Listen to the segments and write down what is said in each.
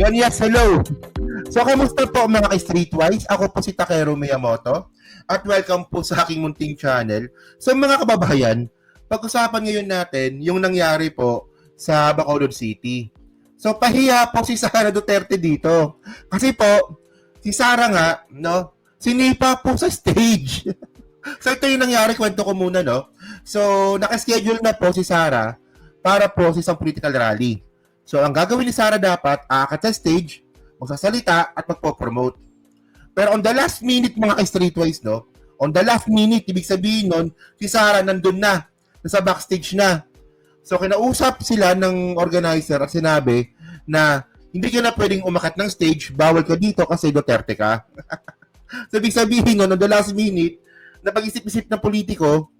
Yan, yes, hello. So, kamusta po mga ka-Streetwise? Ako po si Takero Miyamoto at welcome po sa aking munting channel. So, mga kababayan, pag-usapan ngayon natin yung nangyari po sa Bacolod City. So, pahiya po si Sara Duterte dito. Kasi po, si Sara nga, no, sinipa po sa stage. So, ito yung nangyari, kwento ko muna, no. So, nakaschedule na po si Sara para po sa isang political rally. So, ang gagawin ni Sara dapat, aakat sa stage, magsasalita, at magpo-promote. Pero on the last minute, mga ka-Streetwise, no? On the last minute, ibig sabihin nun, si Sara nandun na, nasa backstage na. So, kinausap sila ng organizer at sinabi na hindi ka na pwedeng umakat ng stage, bawal ka dito kasi Duterte ka. So, ibig sabihin nun, on the last minute, napag-isip-isip ng politiko,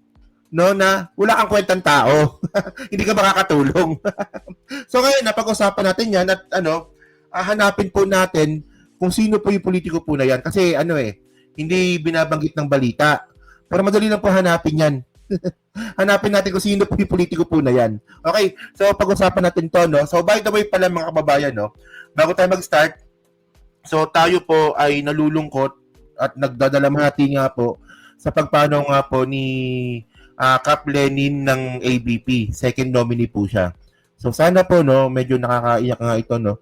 no, na wala kang kwentang tao. Hindi ka makakatulong. So ngayon, napag-usapan natin yan at hanapin po natin kung sino po yung politiko po na yan. Kasi hindi binabanggit ng balita. Pero madali lang po hanapin yan. Hanapin natin kung sino po yung politiko po na yan. Okay, so pag-usapan natin to, no? So by the way pala mga kababayan, no? Bago tayo mag-start, so tayo po ay nalulungkot at nagdadalamhati nga po sa pagpanaw nga po ni Cap Lenin ng ABP. Second nominee po siya. So sana po, no, medyo nakakaiyak nga ito, no.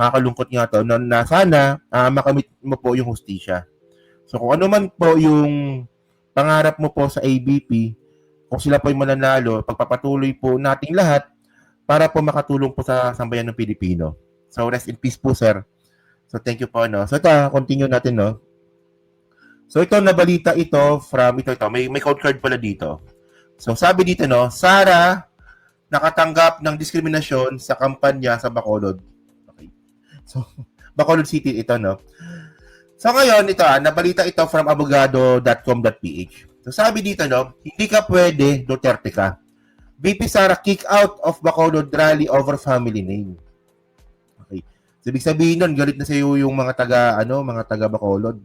Nakakalungkot nga to, no, na sana makamit mo po yung hustisya. So kung ano man po yung pangarap mo po sa ABP, kung sila po yung mananalo, pagpapatuloy po nating lahat para po makatulong po sa sambayan ng Pilipino. So rest in peace po, sir. So thank you po, no. So ito, continue natin, no. So ito, nabalita ito from, ito, may code card pala dito. So sabi dito, no, Sara nakatanggap ng diskriminasyon sa kampanya sa Bacolod. Okay. So, Bacolod City ito, no. So ngayon, ito, nabalita ito from abogado.com.ph. So sabi dito, no, hindi ka pwede, Duterte ka. VP Sara kick out of Bacolod rally over family name. Okay. So ibig sabihin nun, galit na sa iyo yung mga taga Bacolod.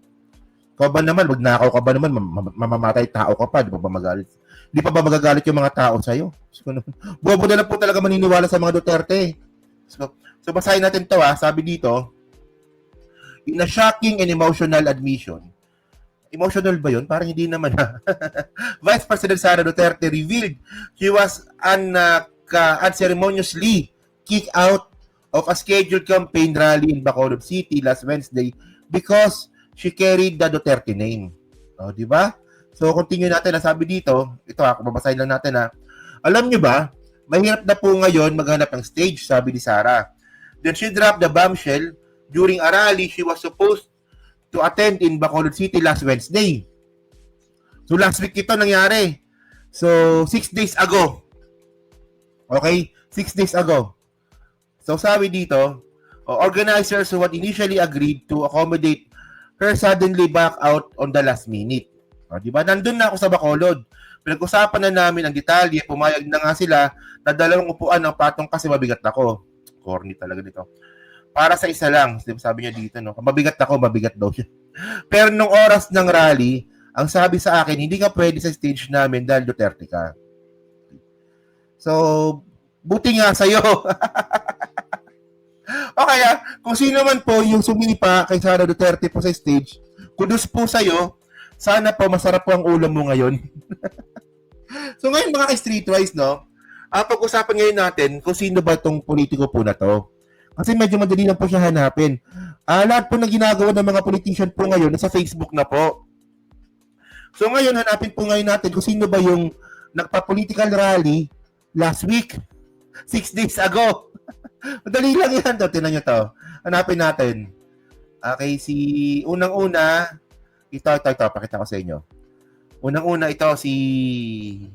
Ikaw ba naman, magnakaw ka ba naman, mamamatay tao ka pa, di ba magalit? Di pa ba magagalit yung mga tao sa'yo? So, bobo na lang po talaga maniniwala sa mga Duterte. So basahin natin to, sabi dito, in a shocking and emotional admission. Emotional ba yun? Parang hindi naman, Vice President Sara Duterte revealed she was unceremoniously kicked out of a scheduled campaign rally in Bacolod City last Wednesday because she carried the Duterte name. O, di ba? So, continue natin. Sabi dito, ito babasahin lang natin Alam nyo ba, mahirap na po ngayon maghanap ng stage, sabi ni Sara. Then she dropped the bombshell during a rally she was supposed to attend in Bacolod City last Wednesday. So, last week ito nangyari. So, 6 days ago. Okay? 6 days ago. So, sabi dito, organizers who had initially agreed to accommodate her suddenly back out on the last minute. O, diba? Nandun na ako sa Bacolod. Pinag-usapan na namin ang detalye. Pumayag na nga sila na dalawang upuan ng patong kasi mabigat ako. Corny talaga dito. Para sa isa lang. Sabi niya dito, no? Mabigat ako, mabigat daw siya. Pero nung oras ng rally, ang sabi sa akin, hindi ka pwede sa stage namin dahil Duterte ka. So, buti nga sa'yo. O kaya, kung sino man po yung sumipa kay Sara Duterte po sa stage, kudos po sa'yo, sana po masarap po ang ulam mo ngayon. So ngayon mga ka-Streetwise, no, pag-usapan ngayon natin kung sino ba itong politiko po na to. Kasi medyo madali lang po siya hanapin. Lahat po na ginagawa ng mga politician po ngayon nasa Facebook na po. So ngayon, hanapin po ngayon natin kung sino ba yung nagpa-political rally last week, 6 days ago. Madali lang yan. Tinan nyo to. Hanapin natin. Okay, unang-una, ito, pakita ko sa inyo. Unang-una, ito si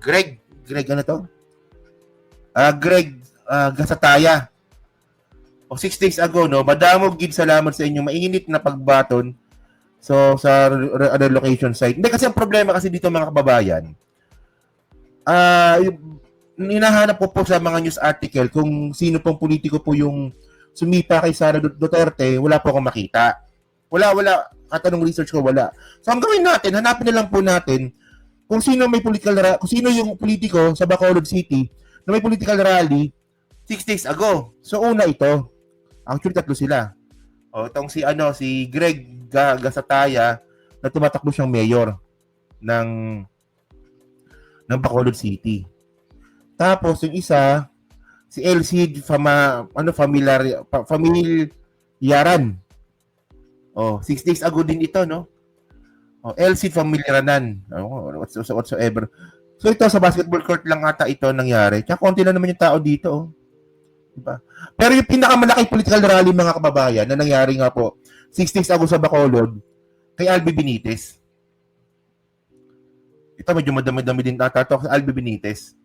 Greg ano to? Greg Gasataya. O 6 days ago, no, madamog gid salamat sa inyo. Mainit na pagbaton sa relocation site. Hindi kasi ang problema kasi dito mga kababayan. Hinahanap po sa mga news article kung sino pong politiko po yung sumipa kay Sara Duterte, wala po akong makita. Wala. Katanong research ko, wala. So, ang gawin natin, hanapin na lang po natin kung sino yung politiko sa Bacolod City na may political rally 6 days ago. So una ito. Actually, tatlo sila. Itong si Greg Gasataya na tumatakbo siyang mayor ng Bacolod City. Tapos yung isa, si Elcid Familyaran. 6 days ago din ito, no? Elcid Familiaranan. Whatsoever. So ito sa basketball court lang ata ito nangyari. Kaya konti lang naman yung tao dito, oh. Diba? Pero yung pinakamalaki political rally mga kababayan na nangyari nga po 6 days ago sa Bacolod kay Albi Benitez. Ito medyo madami-dami din ata ito sa Albi Benitez.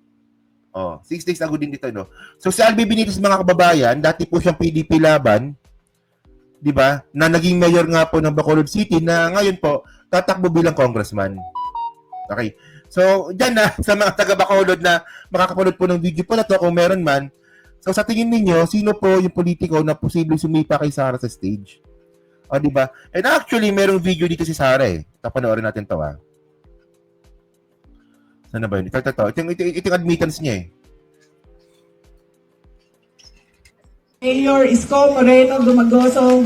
6 days ago din dito, no? So si Albi Benitez mga kababayan, dati po siyang PDP laban, di ba? Na naging mayor nga po ng Bacolod City na ngayon po tatakbo bilang congressman. Okay. So, dyan na sa mga taga Bacolod na makakapanood po ng video po na to kung meron man. So sa tingin ninyo, sino po yung politiko na posibleng sumipa kay Sara sa stage? Di ba? And actually, merong video dito si Sara eh. Tapanoorin natin to, ha. Saan na ba yun? Ito yung admittance niya eh. Mayor Isko Moreno Dumagoso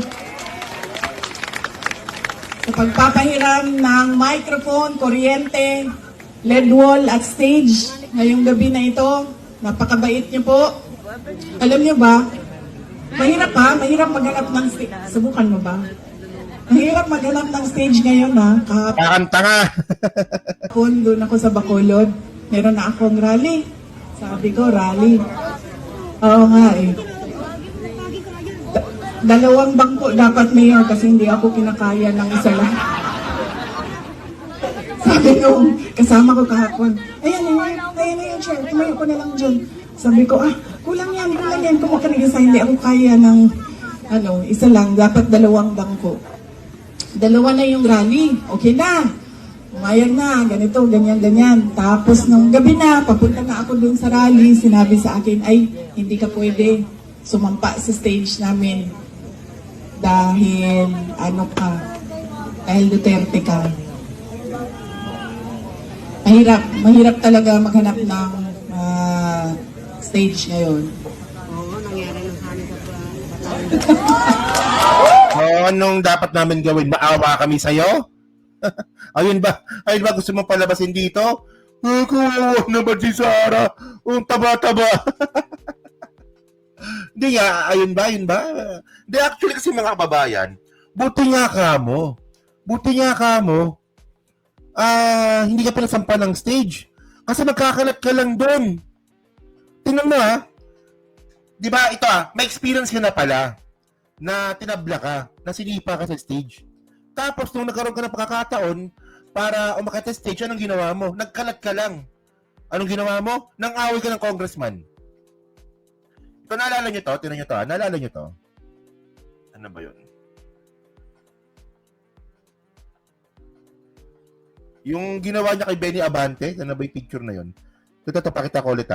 sa pagpapahiram ng microphone, kuryente, LED wall at stage ngayong gabi na ito. Napakabait niyo po. Alam niyo ba, mahirap maghanap ng stage. Subukan mo ba? Mahirap maghanap ng stage ngayon, ha? Kakanta nga. Doon ako sa Bacolod. Meron na akong rally. Sabi ko, rally. Oo nga eh. Dalawang bangko dapat, Mayor, kasi hindi ako kinakaya ng isa lang. Sabi nung kasama ko kahapon, ayan na yung chair, tumayo ko na lang dyan. Sabi ko, kulang yan. Kumakanigisa, hindi ako kaya ng, isa lang, dapat dalawang bangko. Dalawa na yung rally, okay na. Umayag na, ganito, ganyan. Tapos nung gabi na, papunta na ako dun sa rally, sinabi sa akin, ay, hindi ka pwede sumampa sa stage namin. Dahil, dahil Duterte ka. Mahirap talaga maghanap ng stage ngayon. Oo, nangyari ng hanin sa Anong dapat namin gawin? Maawa kami sa'yo? Ayun ba gusto mong palabasin dito? Kawawa naman si Sara. Ang taba-taba. Hindi nga, ayun ba? Hindi, actually kasi mga kababayan, buti nga ka mo. Hindi ka pinasampa ng stage. Kasi magkakalat ka lang doon. Tingnan mo di ba ito may experience ka na pala na tinabla ka, na sinipa ka sa stage. Tapos nung nagkaroon ka ng pagkakataon para umakyat sa stage, anong ginawa mo? Nagkalat ka lang. Anong ginawa mo? Nang-away ka ng congressman. Ito, naalala nyo to? Tingnan nyo to, naalala nyo to? Ano ba yun? Yung ginawa niya kay Benny Abante, ano ba yung picture na yun? Ito, pakita ko ulit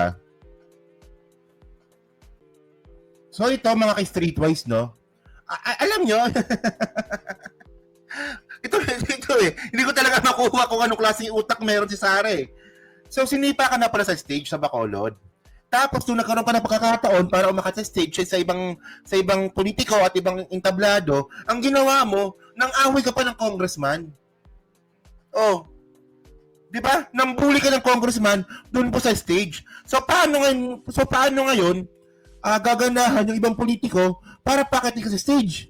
So ito mga kay-streetwise, no? Alam nyo, ito eh. Hindi ko talaga makuha kung anong klaseng utak meron si Sara eh. So sinipa ka na pala sa stage sa Bacolod. Tapos nung nagkaroon ka ng pagkakataon para umakyat sa stage sa ibang politiko at ibang entablado, ang ginawa mo, nang away ka pa ng congressman. Di ba? Nambuli ka ng congressman doon po sa stage. So paano ngayon gaganahan yung ibang politiko para pakitin ka sa stage?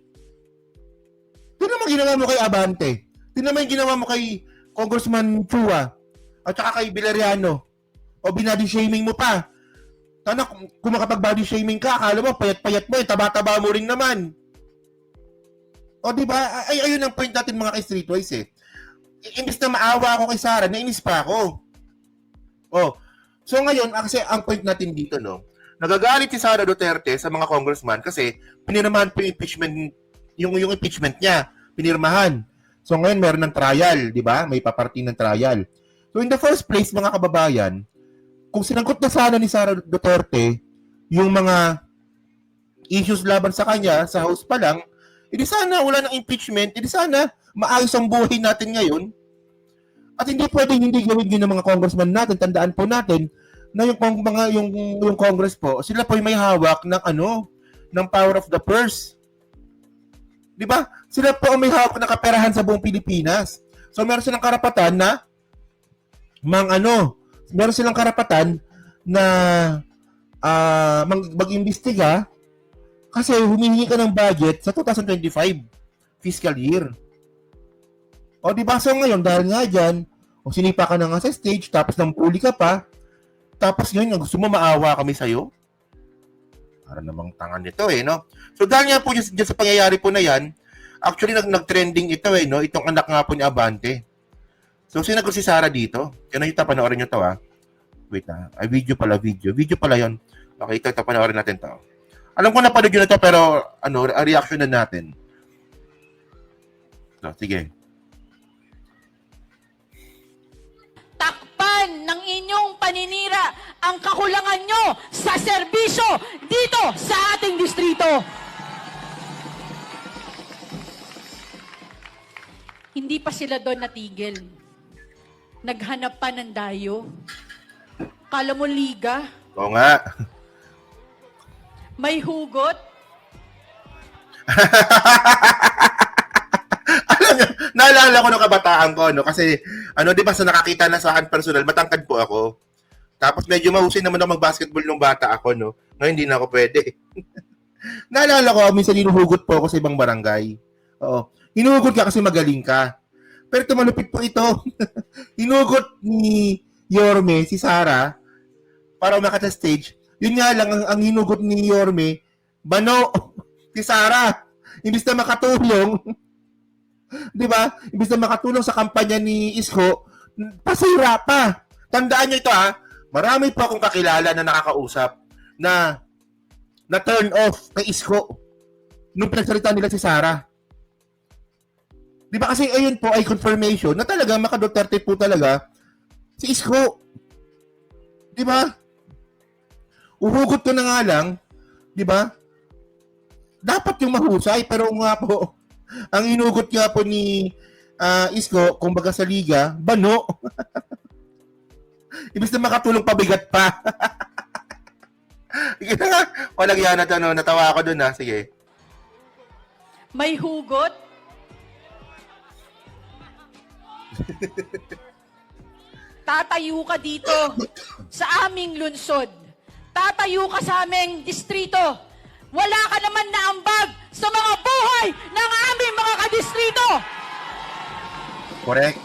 Tignan mo ginawa mo kay Abante. Tignan mo yung ginawa mo kay Congressman Chua at saka kay Villarreano. O binody shaming mo pa. Sana kung makapag-body shaming ka, akala mo payat-payat mo, taba-taba mo rin naman. O di ba? Ayun ang point natin mga kay-streetwise eh. Imbis na maawa ako kay Sara, nainis pa ako. So ngayon, kasi ang point natin dito, no, nagagalit si Sara Duterte sa mga congressman kasi pinirmahan po yung impeachment, yung impeachment niya, pinirmahan. So ngayon meron ng trial, di ba? May paparting ng trial. So in the first place, mga kababayan, kung sinangkot na sana ni Sara Duterte yung mga issues laban sa kanya sa House pa lang, edi sana wala ng impeachment, edi sana maayos ang buhay natin ngayon. At hindi pwedeng hindi gawin yun ng mga congressman natin. Tandaan po natin, na yung Congress po, sila po yung may hawak ng ng power of the purse. 'Di ba? Sila po ang may hawak ng kaperahan sa buong Pilipinas. So meron silang karapatan na meron silang karapatan na mag-imbestiga kasi humihingi ka ng budget sa 2025 fiscal year. O di ba? So ngayon, dahil nga dyan, sinipa ka na nga sa stage, tapos nampuli ka pa, tapos ngayon, gusto mo maawa kami sa'yo? Para namang tangan nito no? So dahil nga po dyan sa pangyayari po na yan, actually nag-trending ito no? Itong anak nga po ni Abante. So sinagot si Sara dito. Kaya nakita, panoorin nyo to Wait ay video pala yon. Okay, ito panoorin natin to. Alam ko napanood yun na to, pero reaction na natin. So, sige. Takpan ng inyong paninira ang kakulangan nyo sa serbisyo dito sa ating distrito. Hindi pa sila doon natigil. Naghanap pa ng dayo. Kala mo liga? Oo nga. May hugot? Alam nyo, naalala ko nung kabataan ko, kasi, di ba sa nakakita na sa akin personal, matangkad po ako. Tapos medyo mahusay naman ako mag-basketball nung bata ako, Ngayon hindi na ako pwede. Naalala ko, minsan hinuhugot po ako sa ibang barangay. Oo. Hinuhugot ka kasi magaling ka. Pero tumalupit po ito. Hinuhugot ni Yorme, si Sara, para umakat sa stage. Yun nga lang, ang hinugot ni Yorme, bano, si Sara. Imbis na makatulong, di ba? Imbis na makatulong sa kampanya ni Isko, pasira pa. Tandaan nyo ito marami pa akong kakilala na nakakausap na turn off kay Isko nung pinagsalita nila si Sara. Di ba kasi ayun po ay confirmation na talaga maka-Duterte po talaga si Isko. Di ba? Uhugot ko na nga lang, di ba? Dapat yung mahusay, pero nga po, ang inugot nga po ni Isko, kumbaga sa liga, bano. Ibig na makatulong pabigat pa. Walang yan na natawa ako dun Sige. May hugot? Tatayo ka dito sa aming lungsod. Tatayo ka sa aming distrito. Wala ka naman na ambag sa mga buhay ng aming mga kadistrito. Correct.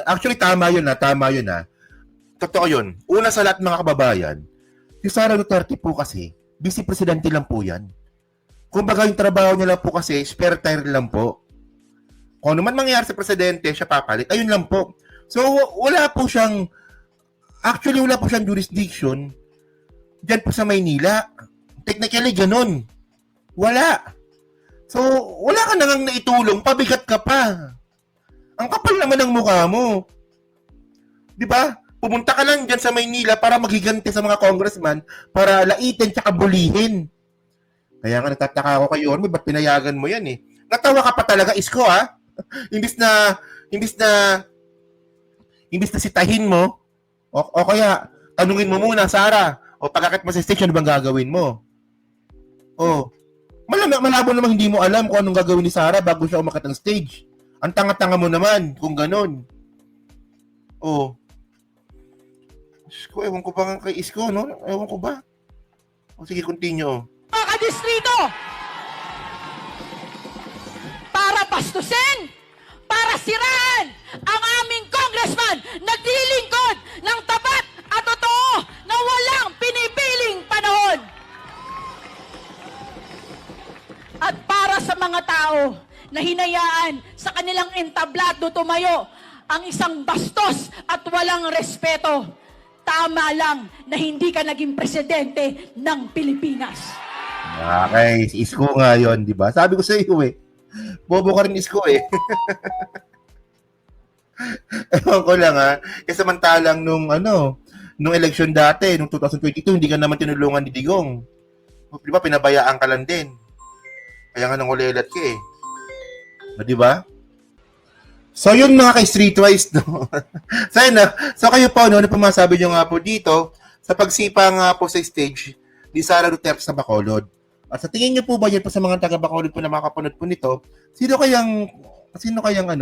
Actually, tama yun Totoo yun. Una sa lahat mga kababayan, si Sara Duterte po kasi, vice presidente lang po yan. Kumbaga yung trabaho niya lang po kasi, spare tire lang po. Kung ano man mangyayari sa presidente, siya papalit. Ayun lang po. So, wala po siyang jurisdiction dyan po sa Maynila. Technically, ganun. Wala. So, wala ka nang naitulong, pabigat ka pa. Ang kapal naman ng mukha mo. Di ba? Pumunta ka lang dyan sa Maynila para maghiganti sa mga congressman para laitin tsaka bulihin. Kaya nga natataka ako kayo, ba't pinayagan mo yan Natawa ka pa talaga, Isko imbis na sitahin mo, o kaya tanungin mo muna, Sara, o pagkakit mo sa station, ano bang gagawin mo? Malabo namang hindi mo alam kung anong gagawin ni Sara bago siya umakyat ng stage. Ang tanga-tanga mo naman kung ganon. Isko, ewan ko ba kay Isko, Ewan ko ba? Sige, continue. Mga kadistrito! Para bastusin! Para siraan ang aming congressman naglilingkod ng tapat at totoo na walang pinipiling panahon. At para sa mga tao na hinayaan sa kanilang entablado tumayo ang isang bastos at walang respeto, tama lang na hindi ka naging presidente ng Pilipinas. Okay, si Isko nga yun, di ba? Sabi ko sa iyo bobo ka rin Isko Ewan ko lang samantalang nung election dati, nung 2022, hindi ka naman tinulungan ni Digong. Di ba, pinabayaan ka lang din. Kaya nga nang ulelat ka di ba? So yun mga ka-streetwise, no? So yun na. So kayo po, no, ano pa masabi nyo nga po dito sa pagsipa nga po sa stage ni Sara Duterte sa Bacolod? At sa tingin nyo po ba yan po sa mga taga-Bacolod po na makapanood po nito, sino kayang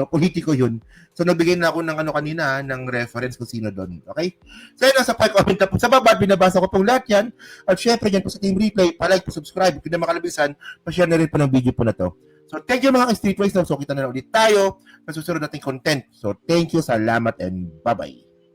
politiko yun? So nagbigay na ako ng kanina, ng reference kung sino doon. Okay? So yun, sa comment na po sa baba, binabasa ko pong lahat yan. At syempre dyan po sa Team Replay, palike po, subscribe, kung na makalabisan, pa-share na rin po ng video po na to. So, thank you mga streetwise. So, kita na ulit tayo sa susunod nating content. So, thank you, salamat, and bye-bye.